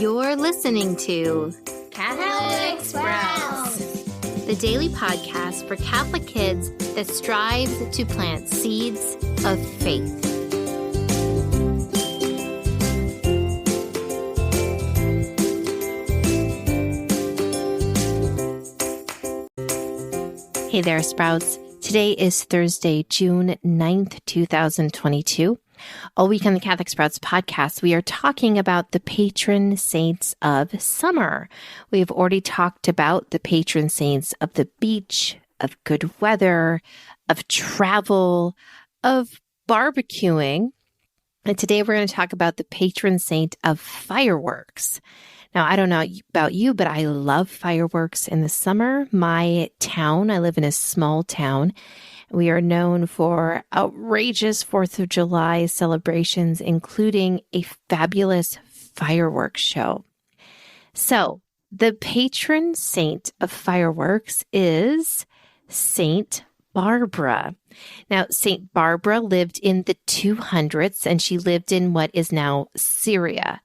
You're listening to Catholic Sprouts, the daily podcast for Catholic kids that strives to plant seeds of faith. Hey there, Sprouts. Today is Thursday, June 9th, 2022. All week on the Catholic Sprouts podcast, we are talking about the patron saints of summer. We have already talked about the patron saints of the beach, of good weather, of travel, of barbecuing. And today we're going to talk about the patron saint of fireworks. Now, I don't know about you, but I love fireworks in the summer. My town, I live in a small town. We are known for outrageous 4th of July celebrations, including a fabulous fireworks show. So, the patron saint of fireworks is Saint Barbara. Now, Saint Barbara lived in the 200s, and she lived in what is now Syria.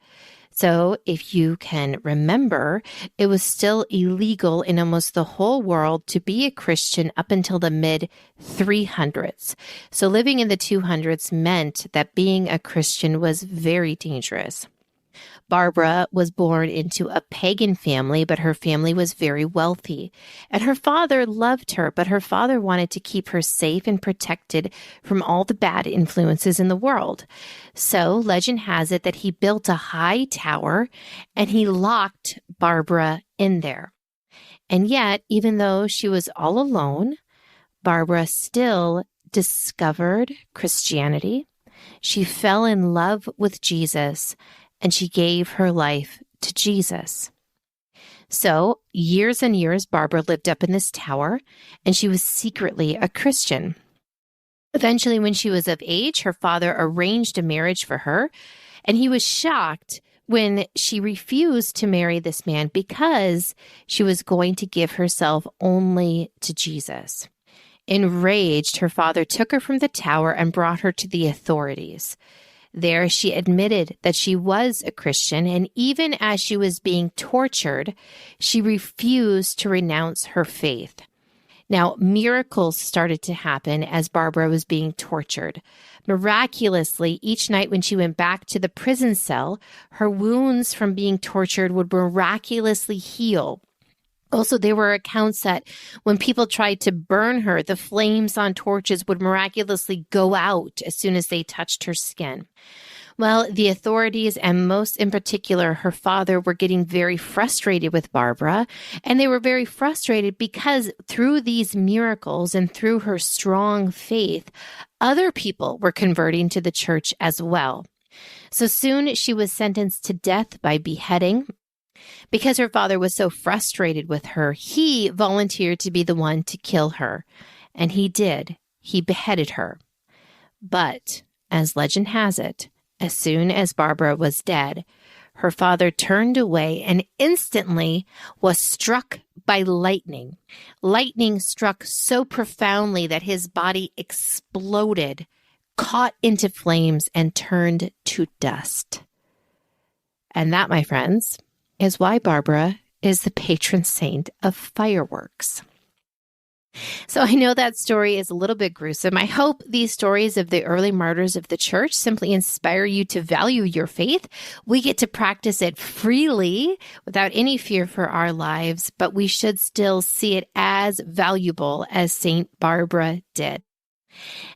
So if you can remember, it was still illegal in almost the whole world to be a Christian up until the mid-300s. So living in the 200s meant that being a Christian was very dangerous. Barbara was born into a pagan family, but her family was very wealthy. And her father loved her, but her father wanted to keep her safe and protected from all the bad influences in the world. So legend has it that he built a high tower and he locked Barbara in there. And yet, even though she was all alone, Barbara still discovered Christianity. She fell in love with Jesus, and she gave her life to Jesus. So, years and years, Barbara lived up in this tower, and she was secretly a Christian. Eventually, when she was of age, her father arranged a marriage for her, and he was shocked when she refused to marry this man because she was going to give herself only to Jesus. Enraged, her father took her from the tower and brought her to the authorities. There, she admitted that she was a Christian, and even as she was being tortured, she refused to renounce her faith. Now, miracles started to happen as Barbara was being tortured. Miraculously, each night when she went back to the prison cell, her wounds from being tortured would miraculously heal. Also, there were accounts that when people tried to burn her, the flames on torches would miraculously go out as soon as they touched her skin. Well, the authorities, and most in particular her father, were getting very frustrated with Barbara, and they were very frustrated because through these miracles and through her strong faith, other people were converting to the church as well. So soon she was sentenced to death by beheading. Because her father was so frustrated with her, he volunteered to be the one to kill her. And he did. He beheaded her. But, as legend has it, as soon as Barbara was dead, her father turned away and instantly was struck by lightning. Lightning struck so profoundly that his body exploded, caught into flames, and turned to dust. And that, my friends, is why Barbara is the patron saint of fireworks. So I know that story is a little bit gruesome. I hope these stories of the early martyrs of the church simply inspire you to value your faith. We get to practice it freely without any fear for our lives, but we should still see it as valuable as Saint Barbara did.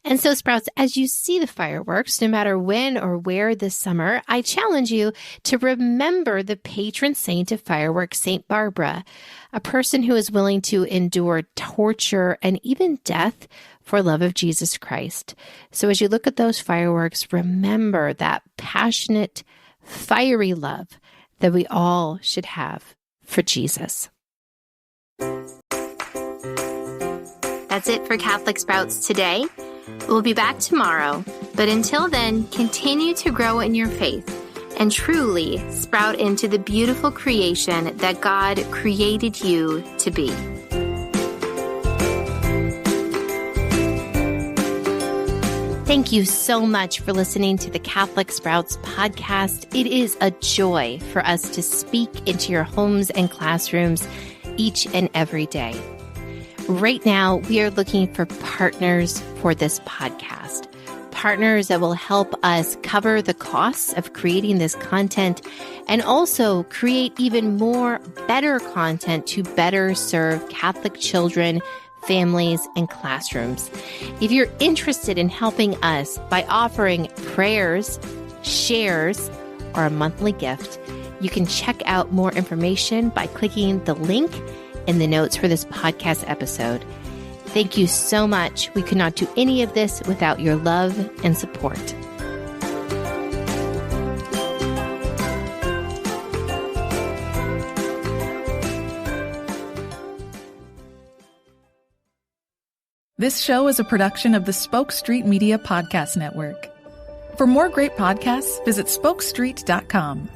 And so, Sprouts, as you see the fireworks, no matter when or where this summer, I challenge you to remember the patron saint of fireworks, Saint Barbara, a person who is willing to endure torture and even death for love of Jesus Christ. So as you look at those fireworks, remember that passionate, fiery love that we all should have for Jesus. That's it for Catholic Sprouts today. We'll be back tomorrow, but until then, continue to grow in your faith and truly sprout into the beautiful creation that God created you to be. Thank you so much for listening to the Catholic Sprouts podcast. It is a joy for us to speak into your homes and classrooms each and every day. Right now, we are looking for partners for this podcast. Partners that will help us cover the costs of creating this content and also create even more better content to better serve Catholic children, families, and classrooms. If you're interested in helping us by offering prayers, shares, or a monthly gift, you can check out more information by clicking the link in the notes for this podcast episode. Thank you so much. We could not do any of this without your love and support. This show is a production of the Spoke Street Media Podcast Network. For more great podcasts, visit spokestreet.com.